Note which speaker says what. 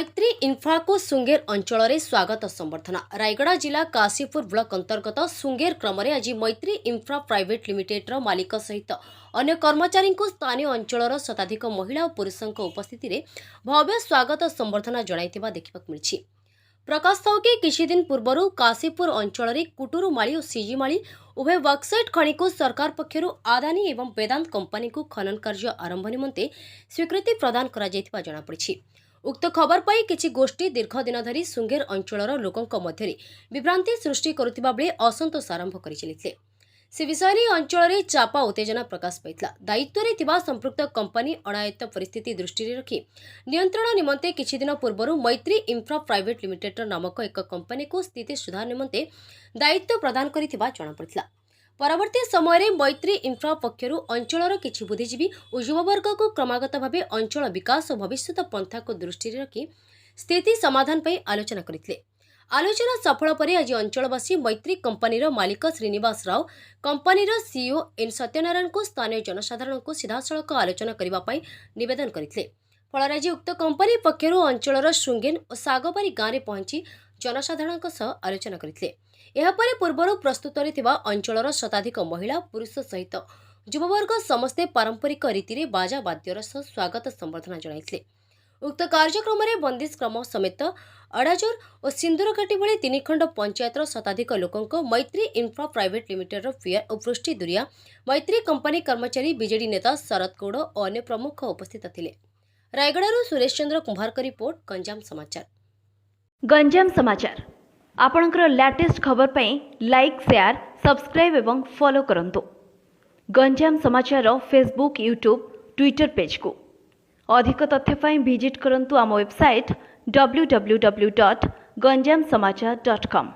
Speaker 1: मैत्री इन्फ्रा को सुंगेर अंचल में स्वागत संबर्धना। रायगड़ा जिला काशीपुर ब्लॉक अंतर्गत सुंगेर क्रम आज मैत्री इन्फ्रा प्राइवेट लिमिटेड मालिक सहित अन्य कर्मचारी स्थानीय अंचल शताधिक महिला और पुरुषों उपस्थित में भव्य स्वागत संबर्धना जणाइथिबा देखा मिली। प्रकाश था कि किछि दिन पूर्व काशीपुर अंचल में कुटुरुमाली और सिजिमाली उभय बक्साइट खनि को सरकार पक्षर आदानी एवं वेदांत कंपनी को खनन कार्य आरंभ निमंते स्वीकृति प्रदान करा जायथिबा जणा पड़िछि। उक्त खबर पाई किछि गोष्ठी दीर्घ दिन धरी सुंगेर अंचलर लोकंक मध्यरे विभ्रांति सृष्टि करुथिबा बेले असंतोष आरंभ करि चलिथिले। से विषय में अंचल में चापा उत्तेजना प्रकाश पाइला। दायित्व रे थिबा संपृक्त कंपनी अनायत्त परिस्थिति दृष्टि रखी नियंत्रण निमंते किछि दिन पूर्व मैत्री इन्फ्रा प्राइवेट लिमिटेड नामक एक कंपनी को स्थिति सुधार निमंते दायित्व प्रदान करिथिबा जणा पड़िला। परवर्ती समय मैत्री इन्फ्रा पक्षर अंचलर किछि बुद्धिजीवी और युववर्ग को क्रमागत भाव अंचल विकास और भविष्य पंथा को दृष्टि रखी स्थिति समाधान पर आलोचना करथिले। आलोचना सफल पर आज अंचलवासी मैत्री कंपनीर मालिक श्रीनिवास राव, कंपनीर सीईओ एन सत्यनारायण को स्थानीय जनसाधारण को सीधासलख आलोचना करने निवेदन करथिले। फल आज उक्त कंपनी पक्षर अंचलर श्रृंगेन और सागबारी गाँव में पहुंची जनसाधारण आलोचना करथिले। एहापरे पूर्वर प्रस्तुत अंचलर शताधिक महिला पुरुष सहित युववर्ग समस्ते पारंपरिक रीति बाजा वाद्यर सह स्वागत संबर्धना जणाइथिले। उक्त कार्यक्रम में बंदिश क्रम समेत अड़ाजोर और सिंदूरघाटी भली 3 खंड पंचायतर शताधिक लोकों मैत्री इन्फ्रा प्राइवेट लिमिटेड फेयर और पृष्टि दुरिया मैत्री कंपनी कर्मचारी बीजेडी नेता शरद गौड़ और अन्य प्रमुख उपस्थित थिले। रायगड़ारू सुरेश चंद्र कुंभार का रिपोर्ट।
Speaker 2: गंजाम समाचार आपणकर लेटेस्ट खबर पई लाइक शेयर सब्सक्राइब एवं फॉलो करंतु। गंजाम समाचार फेसबुक यूट्यूब ट्विटर पेज को अधिक तथ्य पई विजिट करंतु आम वेबसाइट www.ganjamsamachar.com।